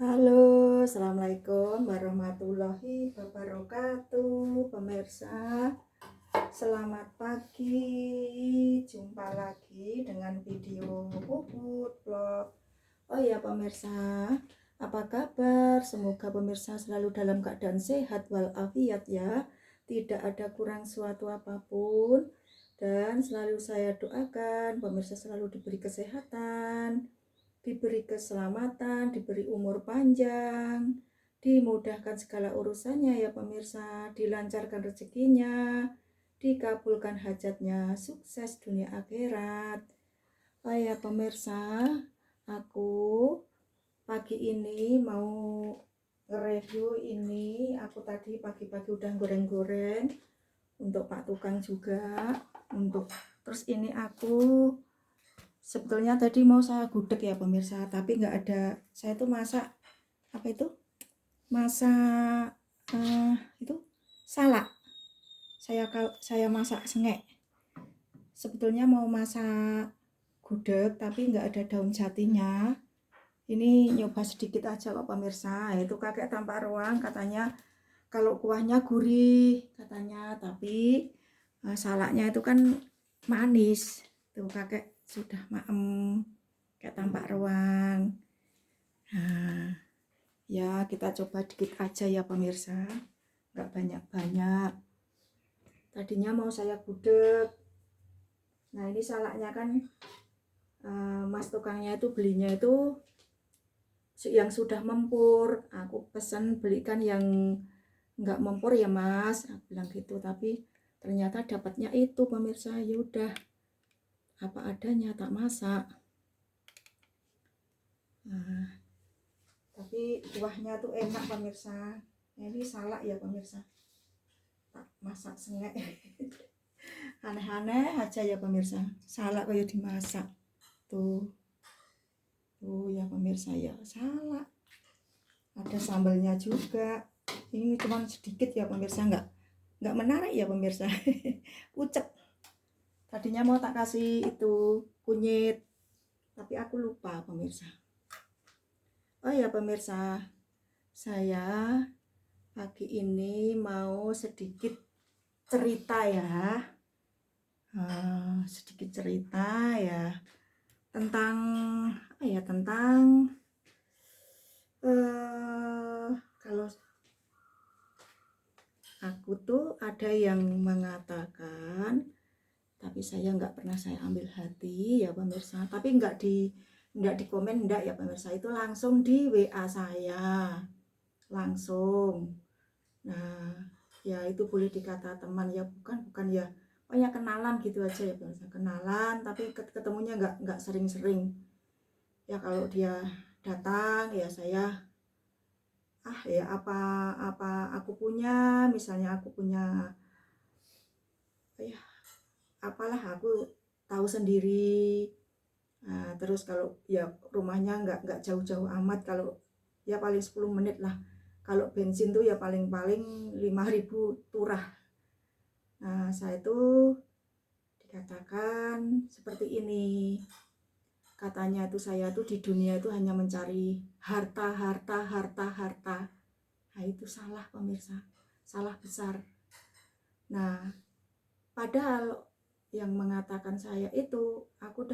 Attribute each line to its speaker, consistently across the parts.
Speaker 1: Halo, assalamualaikum warahmatullahi wabarakatuh, pemirsa. Selamat pagi, jumpa lagi dengan video Puput Vlog. Oh ya pemirsa, apa kabar? Semoga pemirsa selalu dalam keadaan sehat walafiat ya. Tidak ada kurang suatu apapun. Dan selalu saya doakan pemirsa selalu diberi kesehatan, diberi keselamatan, diberi umur panjang, dimudahkan segala urusannya ya pemirsa, dilancarkan rezekinya, dikabulkan hajatnya, sukses dunia akhirat. Oh ya pemirsa, aku pagi ini mau nge-review ini. Aku tadi pagi-pagi udah goreng-goreng untuk Pak Tukang juga. Terus ini aku sebetulnya tadi mau saya gudeg ya pemirsa, tapi nggak ada. Saya tuh masak apa itu? Masak itu salak. Saya masak sengek. Sebetulnya mau masak gudeg tapi nggak ada daun jatinya. Ini nyoba sedikit aja kok pemirsa. Itu kakek tanpa ruang katanya kalau kuahnya gurih katanya, tapi salaknya itu kan manis. Tuh kakek sudah maem kayak tampak ruang. Nah, ya kita coba dikit aja ya pemirsa, nggak banyak-banyak. Tadinya mau saya gudeg. Nah ini salaknya kan mas tukangnya itu belinya itu yang sudah mempur. Aku pesan belikan yang nggak mempur ya mas, aku bilang gitu. Tapi ternyata dapatnya itu pemirsa. Ya udah apa adanya tak masak. Nah, tapi kuahnya tuh enak pemirsa. Ini salak ya pemirsa, tak masak sengek. Aneh-aneh aja ya pemirsa, salak kayak dimasak tuh ya pemirsa, ya salak ada sambalnya juga. Ini cuma sedikit ya pemirsa, nggak menarik ya pemirsa. Pucet. Tadinya mau tak kasih itu kunyit, tapi aku lupa pemirsa. Oh ya pemirsa, saya pagi ini mau sedikit cerita ya, sedikit cerita ya tentang apa ya, tentang kalau aku tuh ada yang mengatakan, tapi saya nggak pernah saya ambil hati ya pemirsa. Tapi nggak di komen, enggak ya pemirsa, itu langsung di WA saya langsung. Nah ya itu boleh dikata teman ya, bukan ya, pokoknya kenalan gitu aja ya pemirsa, kenalan tapi ketemunya nggak sering-sering ya. Kalau dia datang ya saya ya apa aku punya, misalnya aku punya ya apalah, aku tahu sendiri. Nah, terus kalau ya rumahnya nggak jauh-jauh amat, kalau ya paling 10 menit lah. Kalau bensin tuh ya paling-paling 5.000 turah. Nah saya tuh dikatakan seperti ini, katanya tuh saya tuh di dunia itu hanya mencari harta, harta, harta, harta. Nah itu salah pemirsa, salah besar. Nah padahal yang mengatakan saya itu, aku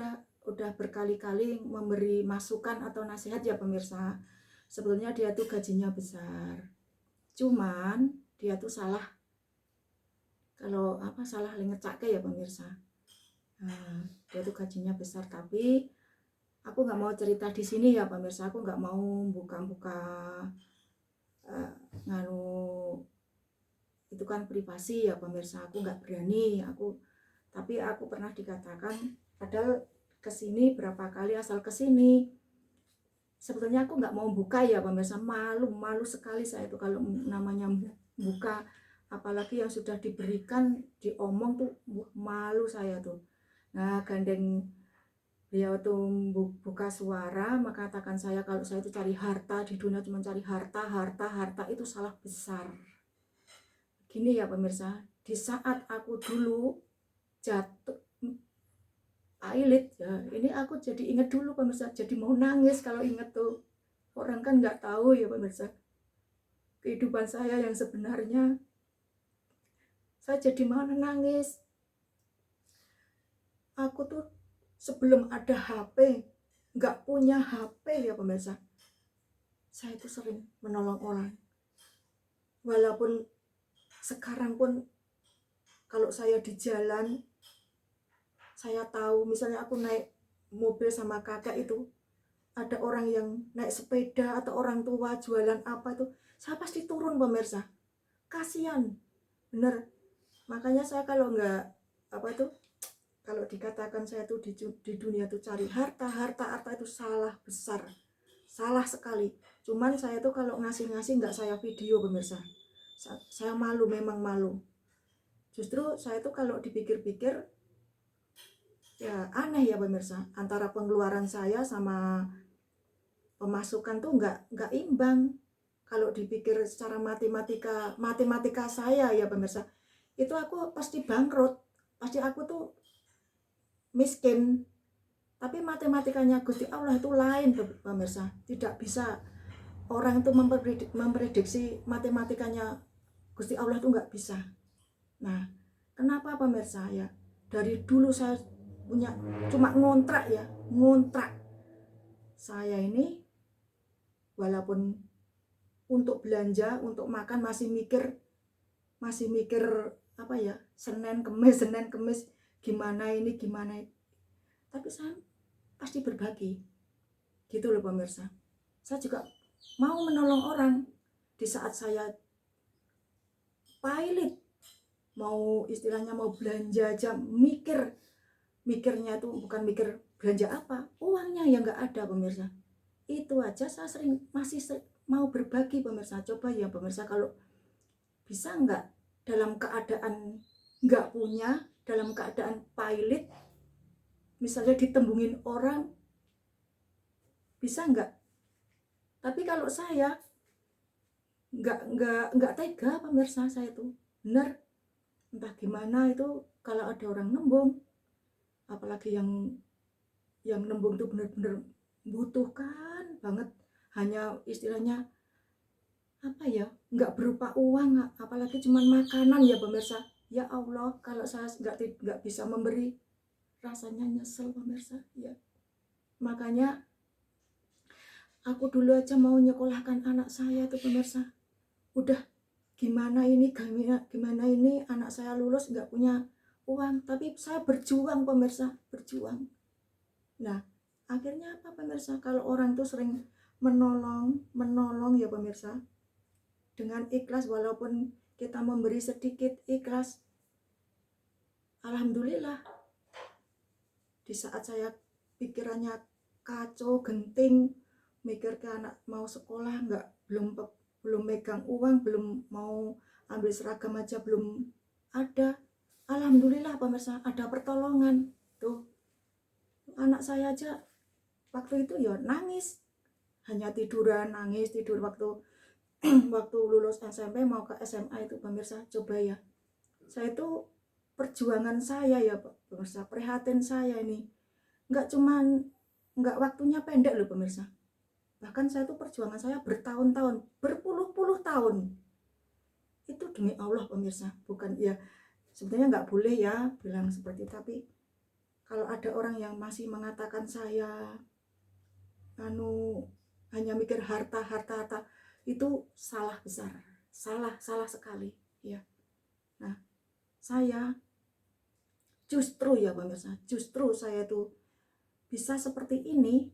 Speaker 1: udah berkali-kali memberi masukan atau nasihat ya pemirsa. Sebetulnya dia tuh gajinya besar, cuman dia tuh salah, kalau apa, salah ngecake ya pemirsa. Nah, dia tuh gajinya besar, tapi aku nggak mau cerita di sini ya pemirsa. Aku nggak mau buka-buka nganu, itu kan privasi ya pemirsa. Aku nggak berani. Tapi aku pernah dikatakan, padahal kesini berapa kali, asal kesini sebetulnya aku nggak mau buka ya pemirsa. Malu sekali saya itu kalau namanya buka, apalagi yang sudah diberikan diomong tuh malu saya tuh. Nah gandeng beliau tuh buka suara mengatakan saya kalau saya itu cari harta di dunia, cuma cari harta, harta, harta. Itu salah besar. Gini ya pemirsa, di saat aku dulu jatuh ailit ya, ini aku jadi inget dulu pemirsa, jadi mau nangis kalau inget tuh. Orang kan nggak tahu ya pemirsa, kehidupan saya yang sebenarnya. Saya jadi malah nangis. Aku tuh sebelum ada HP, nggak punya HP ya pemirsa, saya itu sering menolong orang. Walaupun sekarang pun kalau saya di jalan, saya tahu misalnya aku naik mobil sama kakak itu, ada orang yang naik sepeda atau orang tua jualan apa itu, saya pasti turun pemirsa. Kasihan, bener. Makanya saya kalau nggak apa itu, kalau dikatakan saya tuh di dunia tuh cari harta itu salah besar, salah sekali. Cuman saya tuh kalau ngasih nggak saya video pemirsa. Saya malu, memang malu. Justru saya tuh kalau dipikir-pikir ya aneh ya pemirsa, antara pengeluaran saya sama pemasukan tuh nggak imbang. Kalau dipikir secara matematika saya ya pemirsa, itu aku pasti bangkrut, pasti aku tuh miskin. Tapi matematikanya Gusti Allah itu lain pemirsa, tidak bisa orang itu memprediksi matematikanya Gusti Allah itu nggak bisa. Nah, kenapa pemirsa ya? Dari dulu saya punya cuma ngontrak ya, ngontrak. Saya ini walaupun untuk belanja, untuk makan masih mikir apa ya, Senin Kemis gimana ini gimana. Tapi saya pasti berbagi. Gitu loh pemirsa. Saya juga mau menolong orang di saat saya pailit, mau istilahnya mau belanja aja mikirnya itu bukan mikir belanja apa, uangnya yang nggak ada pemirsa. Itu aja saya masih mau berbagi pemirsa. Coba ya pemirsa, kalau bisa nggak dalam keadaan nggak punya, dalam keadaan pailit, misalnya ditembungin orang, bisa nggak? Tapi kalau saya nggak tega pemirsa, saya tuh bener, entah gimana itu kalau ada orang nembung, apalagi yang nembung tuh bener-bener butuhkan banget, hanya istilahnya apa ya, nggak berupa uang, apalagi cuman makanan ya pemirsa. Ya Allah, kalau saya nggak bisa memberi, rasanya nyesel pemirsa ya. Makanya aku dulu aja mau nyekolahkan anak saya tuh pemirsa, udah gimana ini anak saya lulus nggak punya uang, tapi saya berjuang pemirsa, berjuang. Nah, akhirnya apa pemirsa, kalau orang tuh sering menolong ya pemirsa, dengan ikhlas, walaupun kita memberi sedikit ikhlas, alhamdulillah. Di saat saya pikirannya kacau genting, mikir ke anak mau sekolah, belum megang uang, belum mau ambil seragam aja belum ada, alhamdulillah pemirsa ada pertolongan. Tuh anak saya aja waktu itu ya nangis, hanya tiduran, nangis tidur waktu waktu lulus SMP mau ke SMA itu pemirsa. Coba ya, saya itu perjuangan saya ya pemirsa, prihatin saya ini nggak waktunya pendek loh pemirsa, bahkan saya tuh perjuangan saya bertahun-tahun, berpuluh-puluh tahun. Itu demi Allah pemirsa, bukan ya, sebenarnya nggak boleh ya bilang seperti itu. Tapi kalau ada orang yang masih mengatakan saya hanya mikir harta, itu salah besar, salah sekali ya. Nah, saya justru ya pemirsa, justru saya tuh bisa seperti ini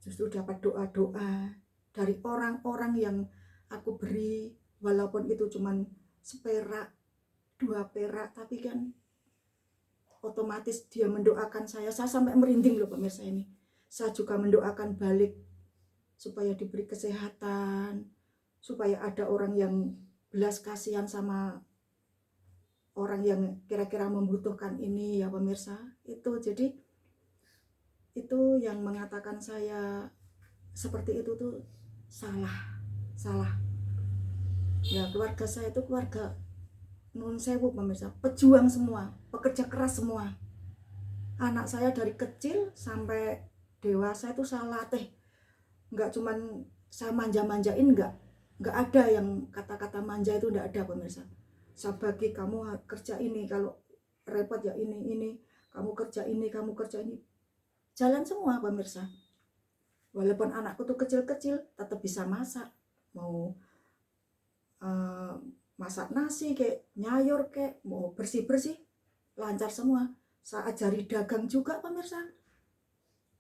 Speaker 1: justru dapat doa-doa dari orang-orang yang aku beri, walaupun itu cuman seperak, 2 perak, tapi kan otomatis dia mendoakan saya sampai merinding loh pemirsa ini. Saya juga mendoakan balik supaya diberi kesehatan, supaya ada orang yang belas kasihan sama orang yang kira-kira membutuhkan ini ya pemirsa. Itu jadi itu yang mengatakan saya seperti itu tuh salah ya. Keluarga saya itu keluarga nun sewu pemirsa, pejuang semua, pekerja keras semua. Anak saya dari kecil sampai dewasa itu saya latih nggak cuman saya manja-manjain, nggak ada yang kata-kata manja itu, nggak ada pemirsa. Saya bagi, kamu kerja ini, kalau repot ya ini, kamu kerja ini, jalan semua pemirsa. Walaupun anakku tuh kecil-kecil tetap bisa masak, mau masak nasi kayak nyayur kayak mau bersih-bersih lancar semua. Saya ajari dagang juga pemirsa.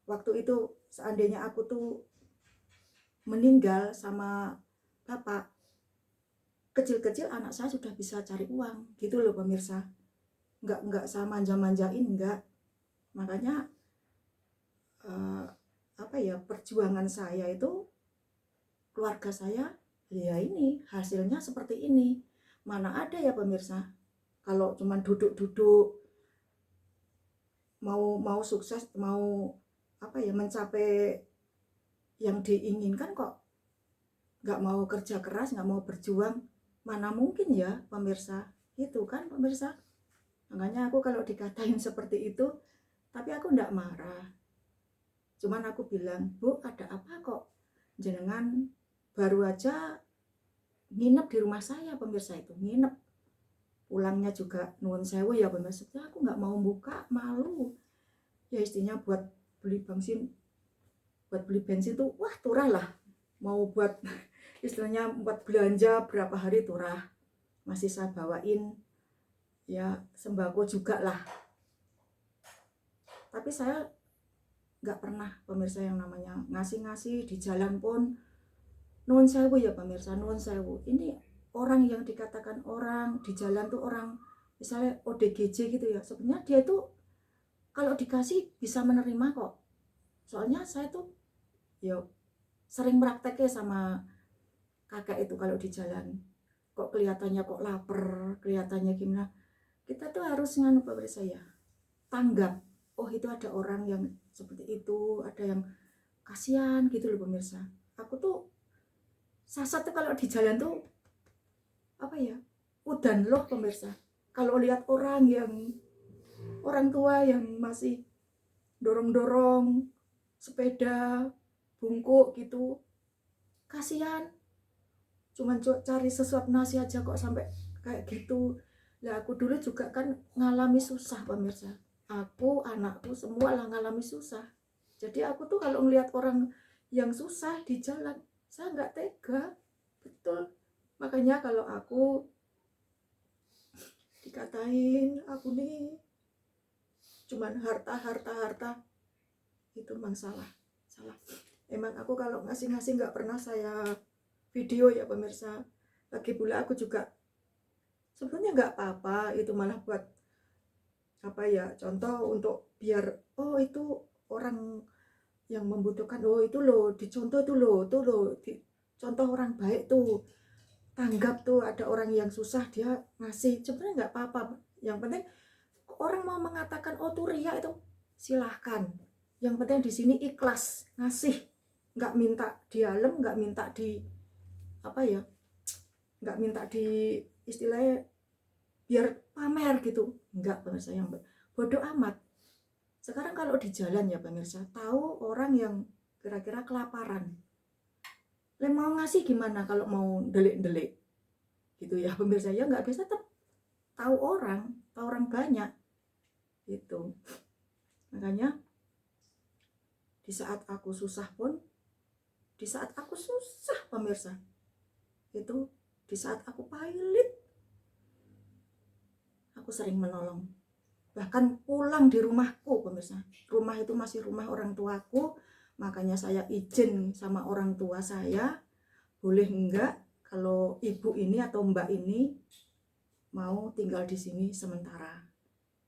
Speaker 1: Waktu itu seandainya aku tuh meninggal sama bapak, kecil-kecil anak saya sudah bisa cari uang gitu loh pemirsa. Nggak saya manja-manjain, nggak. Makanya perjuangan saya itu, keluarga saya ya ini hasilnya seperti ini. Mana ada ya pemirsa, kalau cuman duduk-duduk mau sukses, mau mencapai yang diinginkan kok nggak mau kerja keras, nggak mau berjuang, mana mungkin ya pemirsa, gitu kan pemirsa. Makanya aku kalau dikatain seperti itu, tapi aku nggak marah, cuman aku bilang, Bu, ada apa kok jenengan baru aja nginep di rumah saya pemirsa, itu nginep, pulangnya juga nuwun sewu ya pemirsa. Aku nggak mau buka, malu ya, istrinya buat beli bensin tuh wah turah lah, mau buat istilahnya buat belanja berapa hari turah, masih saya bawain ya sembako juga lah. Tapi saya nggak pernah pemirsa yang namanya ngasih-ngasih di jalan pun. Nuwun sewu ya pemirsa, nuwun sewu. Ini orang yang dikatakan orang di jalan tuh orang misalnya ODGJ gitu ya, sebenarnya dia tuh kalau dikasih bisa menerima kok. Soalnya saya tuh ya sering prakteknya sama kakak itu, kalau di jalan kok kelihatannya kok lapar, kelihatannya gimana, kita tuh harus nganu pemirsa ya, tanggap, oh itu ada orang yang seperti itu, ada yang kasihan gitu loh pemirsa. Aku tuh sasat tuh kalau di jalan tuh udan loh pemirsa, kalau lihat orang tua yang masih dorong-dorong sepeda bungkuk gitu, kasihan, cuman cari sesuap nasi aja kok sampai kayak gitu. Lah aku dulu juga kan ngalami susah pemirsa, aku, anakku, semua lah ngalami susah. Jadi aku tuh kalau ngelihat orang yang susah di jalan, saya nggak tega, betul. Makanya kalau aku dikatain aku nih cuman harta, itu memang salah. Emang aku kalau ngasih nggak pernah saya video ya pemirsa. Lagi pula aku juga sebenarnya nggak apa-apa, itu malah buat contoh untuk biar, oh itu orang yang membutuhkan, oh itu loh dicontoh, itu loh contoh orang baik tuh, tanggap tuh ada orang yang susah dia ngasih, sebenarnya nggak apa-apa. Yang penting orang mau mengatakan oh tuh ria, itu silahkan, yang penting di sini ikhlas ngasih, nggak minta dialem, nggak minta di nggak minta di istilahnya biar pamer gitu, nggak pemirsa. Yang bodoh amat. Sekarang kalau di jalan ya pemirsa, tahu orang yang kira-kira kelaparan, mau ngasih gimana kalau mau delik-delik gitu ya pemirsa, ya nggak bisa, tetap tahu orang banyak gitu. Makanya di saat aku susah pemirsa, itu di saat aku pailit, aku sering menolong. Bahkan pulang di rumahku pemirsa, rumah itu masih rumah orang tuaku, makanya saya izin sama orang tua saya, boleh enggak kalau ibu ini atau mbak ini mau tinggal di sini sementara.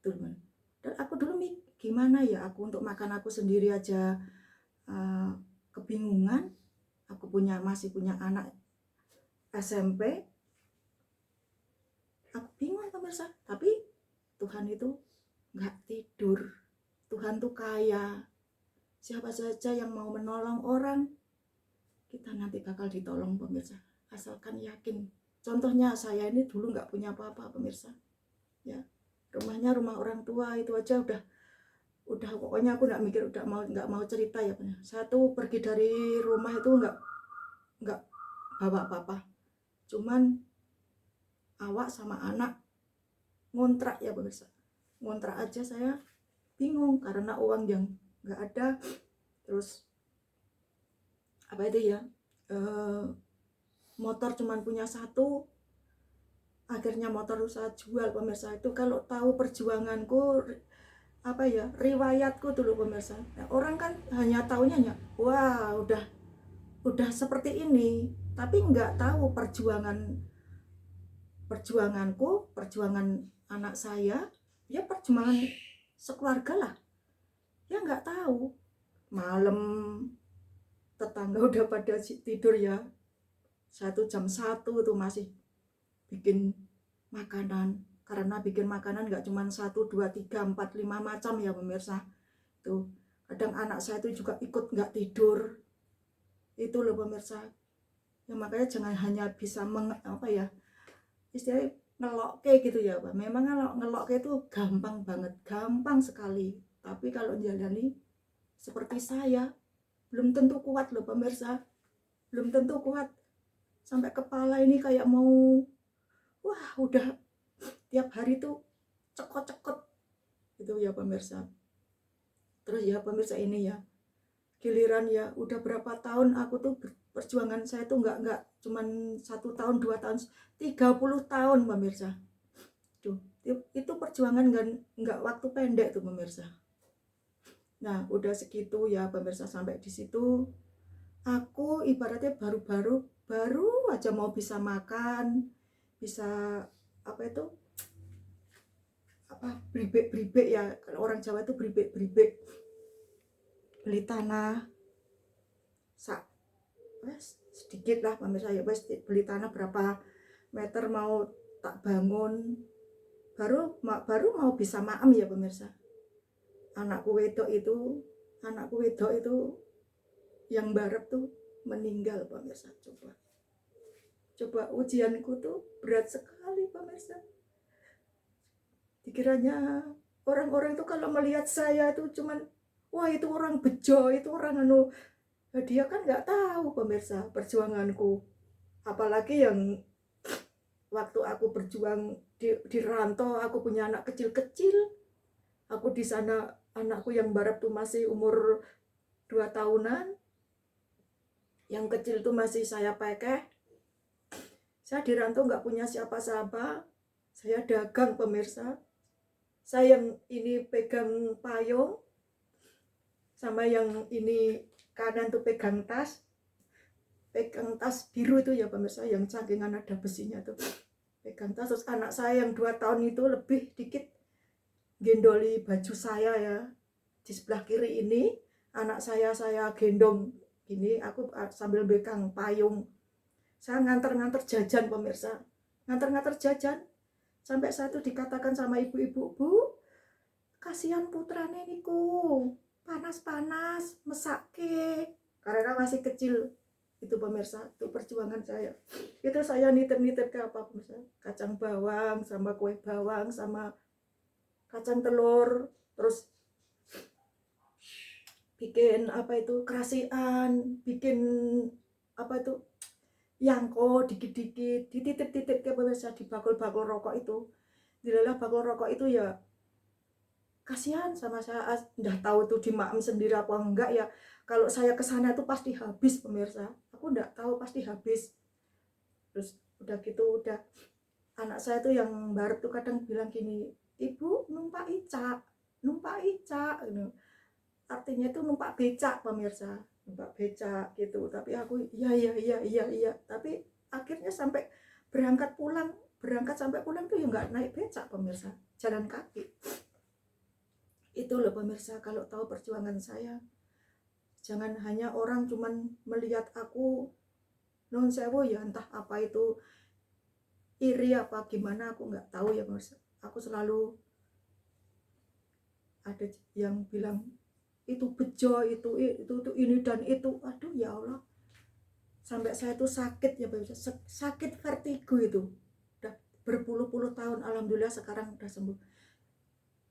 Speaker 1: Dan aku dulu gimana ya, aku untuk makan aku sendiri aja kebingungan. Aku masih punya anak SMP, aku bingung pemirsa. Tapi Tuhan itu nggak tidur, Tuhan tuh kaya. Siapa saja yang mau menolong orang, kita nanti bakal ditolong pemirsa, asalkan yakin. Contohnya saya ini dulu nggak punya apa-apa pemirsa ya, rumahnya rumah orang tua itu aja udah udah pokoknya aku nggak mau cerita ya. Saya tuh pergi dari rumah itu nggak bawa apa-apa, cuman awak sama anak ngontrak ya pemirsa, ngontrak aja saya bingung karena uang yang nggak ada. Terus apa itu ya, motor cuman punya satu, akhirnya motor saya jual pemirsa. Itu kalau tahu perjuanganku, apa ya, riwayatku dulu pemirsa. Nah, orang kan hanya taunya ya, wah udah seperti ini, tapi nggak tahu perjuangan anak saya, ya perjuangan sekeluarga lah, ya nggak tahu. Malam tetangga udah pada tidur ya, 1 jam 1 tuh masih bikin makanan. Karena bikin makanan nggak cuma 1, 2, 3, 4, 5 macam ya pemirsa. Tuh kadang anak saya itu juga ikut nggak tidur. Itu loh pemirsa. Ya makanya jangan hanya bisa apa ya, istilahnya ngelok kayak gitu ya Pak. Memang kalau ngelok kayak itu gampang banget, gampang sekali. Tapi kalau jalani seperti saya, belum tentu kuat loh pemirsa. Belum tentu kuat. Sampai kepala ini kayak mau, wah udah tiap hari tuh cekot-cekot gitu ya pemirsa. Terus ya pemirsa, ini ya giliran ya udah berapa tahun aku tuh perjuangan saya tuh nggak cuman 1 tahun 2 tahun, 30 tahun pemirsa. Tuh itu perjuangan nggak waktu pendek tuh pemirsa. Nah udah segitu ya pemirsa, sampai di situ aku ibaratnya baru aja mau bisa makan, bisa apa itu, apa, bribek ya, kalau orang Jawa itu bribek, beli tanah sedikit lah pemirsa ya, wes beli tanah berapa meter mau tak bangun, baru mau bisa maem ya pemirsa. Anakku wedok itu yang barep tuh meninggal pemirsa. Coba ujianku tuh berat sekali pemirsa. Dikiranya orang-orang tuh kalau melihat saya tuh cuman, wah itu orang bejo, itu orang anu. Dia kan nggak tahu pemirsa perjuanganku. Apalagi yang waktu aku berjuang di rantau, aku punya anak kecil-kecil. Aku di sana anakku yang barat tuh masih umur 2 tahunan. Yang kecil tuh masih saya pakai. Saya di rantau nggak punya siapa-siapa. Saya dagang pemirsa. Saya yang ini pegang payung, sama yang ini kanan tuh pegang tas biru itu ya pemirsa, yang sampingan ada besinya tuh, pegang tas. Terus anak saya yang 2 tahun itu lebih dikit gendoli baju saya ya, di sebelah kiri ini anak saya gendong gini, aku sambil pegang payung. Saya nganter jajan pemirsa, nganter jajan. Sampai satu dikatakan sama ibu-ibu, Bu, kasihan putrane niku, panas-panas mesake, karena masih kecil. Itu pemirsa, itu perjuangan saya. Itu saya nitip ke apa pemirsa, kacang bawang sama kue bawang sama kacang telur. Terus bikin apa itu, kerasian, bikin apa itu, yangko dikit-dikit dititip ke pemirsa di bakul-bakul rokok itu. Dilalah bakul rokok itu ya, kasihan sama saya, udah tahu tuh dimaem sendiri apa enggak ya. Kalau saya kesana tuh pasti habis pemirsa, aku enggak tahu pasti habis. Terus udah gitu, udah anak saya tuh yang baru tuh kadang bilang gini, Ibu numpak ica gitu. Artinya itu numpak becak pemirsa, numpak becak gitu. Tapi aku iya. Tapi akhirnya sampai berangkat sampai pulang tuh ya nggak naik becak pemirsa, jalan kaki. Itu loh pemirsa, kalau tahu perjuangan saya, jangan hanya orang cuman melihat aku non sewu ya, entah apa itu iri apa gimana, aku nggak tahu ya pemirsa. Aku selalu ada yang bilang itu bejo, itu ini dan itu, aduh ya Allah, sampai saya tuh sakit ya pemirsa, sakit vertigo itu udah berpuluh-puluh tahun. Alhamdulillah sekarang udah sembuh.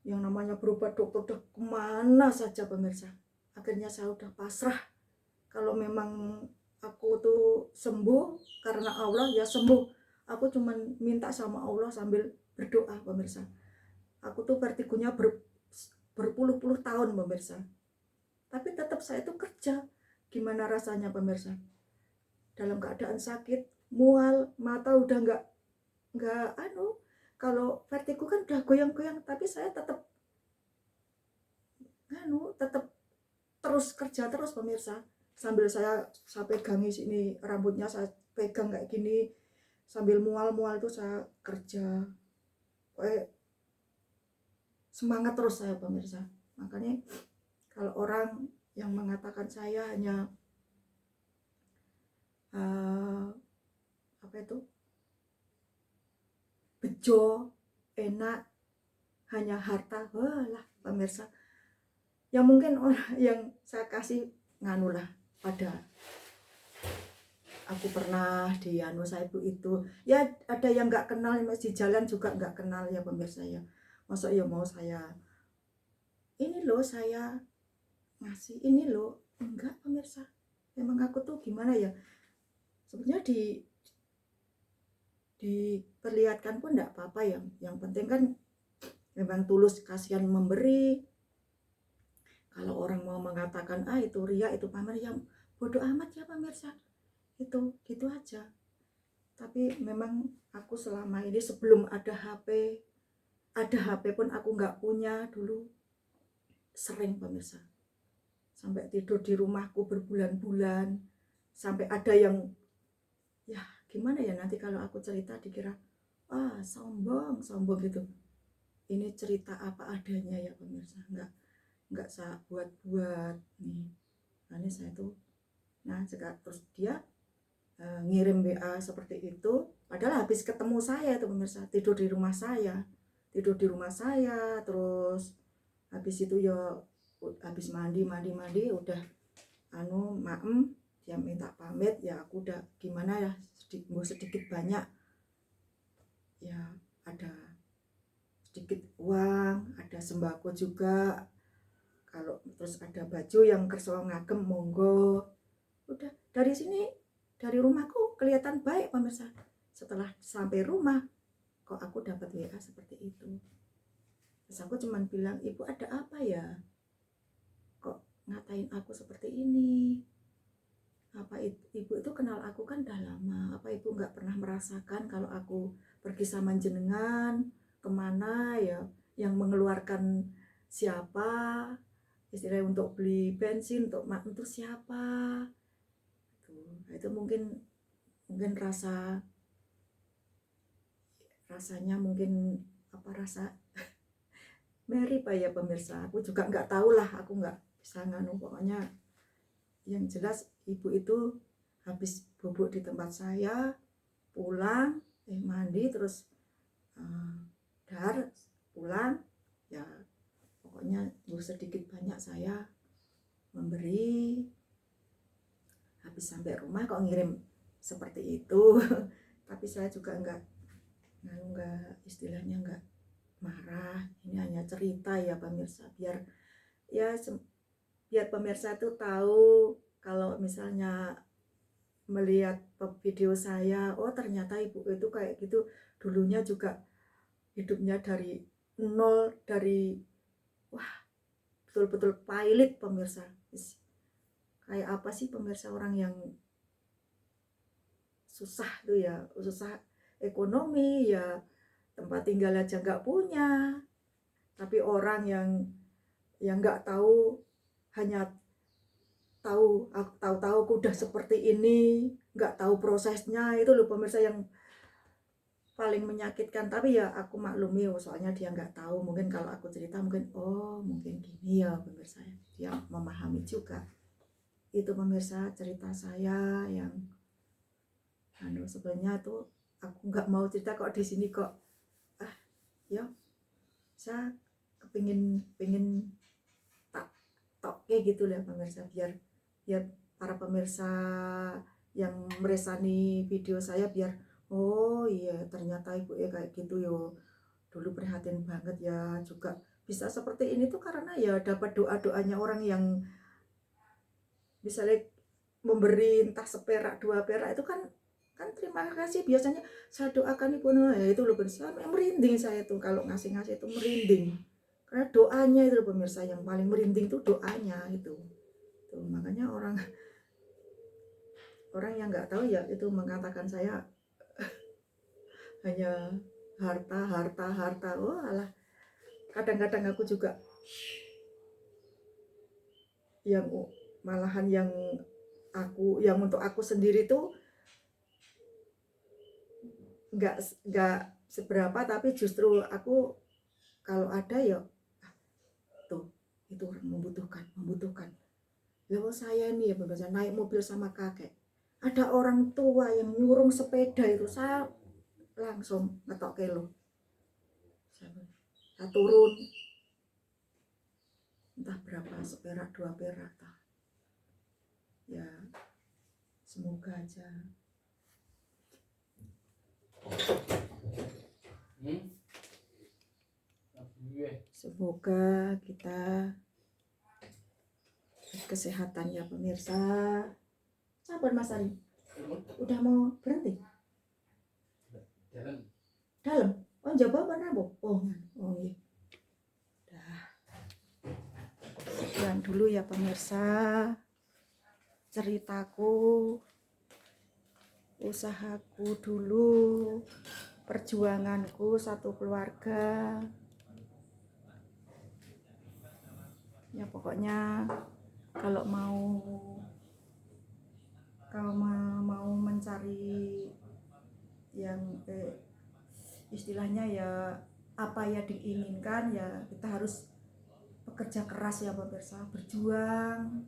Speaker 1: yang namanya berobat dokter udah kemana saja pemirsa. Akhirnya saya udah pasrah, kalau memang aku tuh sembuh karena Allah ya sembuh. Aku cuman minta sama Allah sambil berdoa pemirsa. Aku tuh vertigonya berpuluh-puluh tahun pemirsa, tapi tetap saya tuh kerja. Gimana rasanya pemirsa, dalam keadaan sakit, mual, mata udah nggak kalau vertigo kan udah goyang-goyang, tapi saya tetap terus kerja terus pemirsa. Sambil saya pegangi sini rambutnya, saya pegang kayak gini, sambil mual-mual itu saya kerja. Semangat terus saya pemirsa. Makanya kalau orang yang mengatakan saya hanya bejo, enak, hanya harta, lah pemirsa, yang mungkin orang yang saya kasih nganulah pada aku pernah saya itu ya, ada yang nggak kenal di jalan juga nggak kenal ya pemirsa ya. Masa ya mau saya ini loh, saya ngasih ini loh, enggak pemirsa. Memang aku tuh gimana ya, sebenarnya diperlihatkan pun enggak apa-apa ya. Yang penting kan memang tulus, kasihan memberi. Kalau orang mau mengatakan itu ria, itu pamer, ya bodoh amat ya pemirsa. Itu gitu aja. Tapi memang aku selama ini sebelum ada HP pun aku nggak punya dulu, sering pemirsa, sampai tidur di rumahku berbulan-bulan, sampai ada yang ya gimana ya, nanti kalau aku cerita dikira sombong gitu. Ini cerita apa adanya ya pemirsa, nggak saya buat-buat nih. Nah, ini saya tuh terus dia ngirim WA seperti itu, padahal habis ketemu saya itu pemirsa, tidur di rumah saya, terus habis itu ya habis mandi udah maem, dia minta pamit ya, aku udah gimana ya, sedikit banyak ya, ada sedikit uang, ada sembako juga, kalau terus ada baju yang kerso ngagem monggo. Udah dari rumahku kelihatan baik pemirsa. Setelah sampai rumah kok aku dapat WA seperti itu. Terus aku cuman bilang, ibu ada apa ya, kok ngatain aku seperti ini? Apa ibu itu kenal aku kan udah lama, apa ibu nggak pernah merasakan kalau aku pergi sama jenengan kemana ya, yang mengeluarkan siapa, istilahnya untuk beli bensin, untuk siapa tuh. Itu mungkin rasanya mungkin rasa Mary pak ya pemirsa. Aku juga nggak tahu lah, aku nggak bisa pokoknya yang jelas ibu itu habis bobok di tempat saya, pulang mandi terus pulang ya, pokoknya sedikit banyak saya memberi. Habis sampai rumah kok ngirim seperti itu. Tapi saya juga enggak istilahnya enggak marah. Ini hanya cerita ya pemirsa, biar pemirsa itu tahu kalau misalnya melihat video saya, ternyata ibu itu kayak gitu, dulunya juga hidupnya dari nol, betul-betul pailit pemirsa. Kayak apa sih pemirsa, orang yang susah tuh ya, susah ekonomi ya, tempat tinggal aja nggak punya, tapi orang yang nggak tahu, hanya tahu aku udah seperti ini, nggak tahu prosesnya. Itu loh pemirsa yang paling menyakitkan. Tapi ya aku maklumi, soalnya dia nggak tahu. Mungkin kalau aku cerita mungkin mungkin gini ya pemirsa, dia memahami juga. Itu pemirsa cerita saya yang sebenarnya tuh aku nggak mau cerita kok di sini kok. Ya saya pengen tak kayak gitu lah pemirsa, biar para pemirsa yang meresani video saya biar iya ternyata ibu kayak gitu yo, dulu prihatin banget ya, juga bisa seperti ini tuh karena ya dapat doa-doanya orang yang misalnya memberi entah seperak 2 perak itu kan terima kasih, biasanya saya doakan ibu, nah ya itu loh pemirsa, merinding saya tuh kalau ngasih-ngasih itu merinding karena doanya itu loh pemirsa, yang paling merinding tuh doanya itu tuh. Makanya orang yang nggak tahu ya itu mengatakan saya hanya harta harta harta. Oh alah, kadang-kadang aku juga yang malahan yang untuk aku sendiri tuh nggak seberapa, tapi justru aku kalau ada ya tuh itu orang membutuhkan ya. Saya nih ya pemirsa, naik mobil sama kakek, ada orang tua yang nyurung sepeda itu, saya langsung ngetok kelo, saya turun entah berapa, seperak 2 perak ya, semoga aja semoga kita kesehatan ya pemirsa. Sabar Mas Ari, udah mau berhenti dalam oh jawab apa nabo oh iya. Dah, sekian dulu ya pemirsa ceritaku, usahaku dulu, perjuanganku satu keluarga ya. Pokoknya kalau mau mencari yang istilahnya ya apa ya diinginkan ya, kita harus bekerja keras ya pemirsa, berjuang.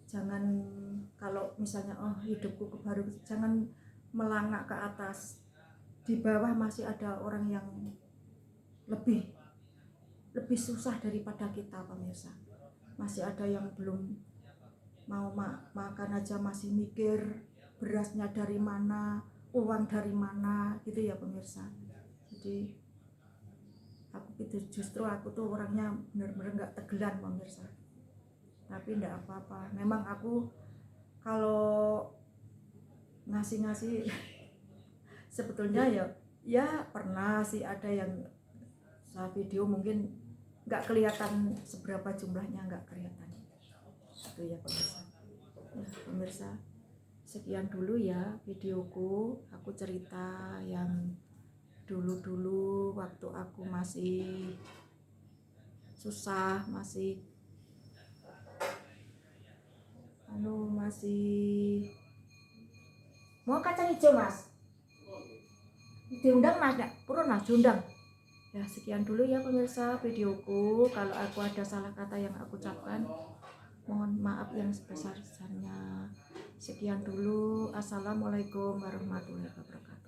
Speaker 1: Jangan kalau misalnya oh hidupku baru, jangan melangkah ke atas, di bawah masih ada orang yang lebih susah daripada kita pemirsa. Masih ada yang belum mau makan aja masih mikir berasnya dari mana, uang dari mana gitu ya pemirsa. Jadi justru aku tuh orangnya bener-bener gak tegelan pemirsa, tapi enggak apa-apa. Memang aku kalau ngasih sebetulnya ya pernah sih ada yang saya video mungkin nggak kelihatan seberapa jumlahnya, nggak kelihatan itu ya pemirsa. Nah pemirsa, sekian dulu ya videoku, aku cerita yang dulu waktu aku masih susah, masih mau kacang hijau Mas, diundang Mas nggak? Purun Mas diundang. Ya sekian dulu ya pemirsa videoku, kalau aku ada salah kata yang aku ucapkan mohon maaf yang sebesar-besarnya. Sekian dulu, assalamualaikum warahmatullahi wabarakatuh.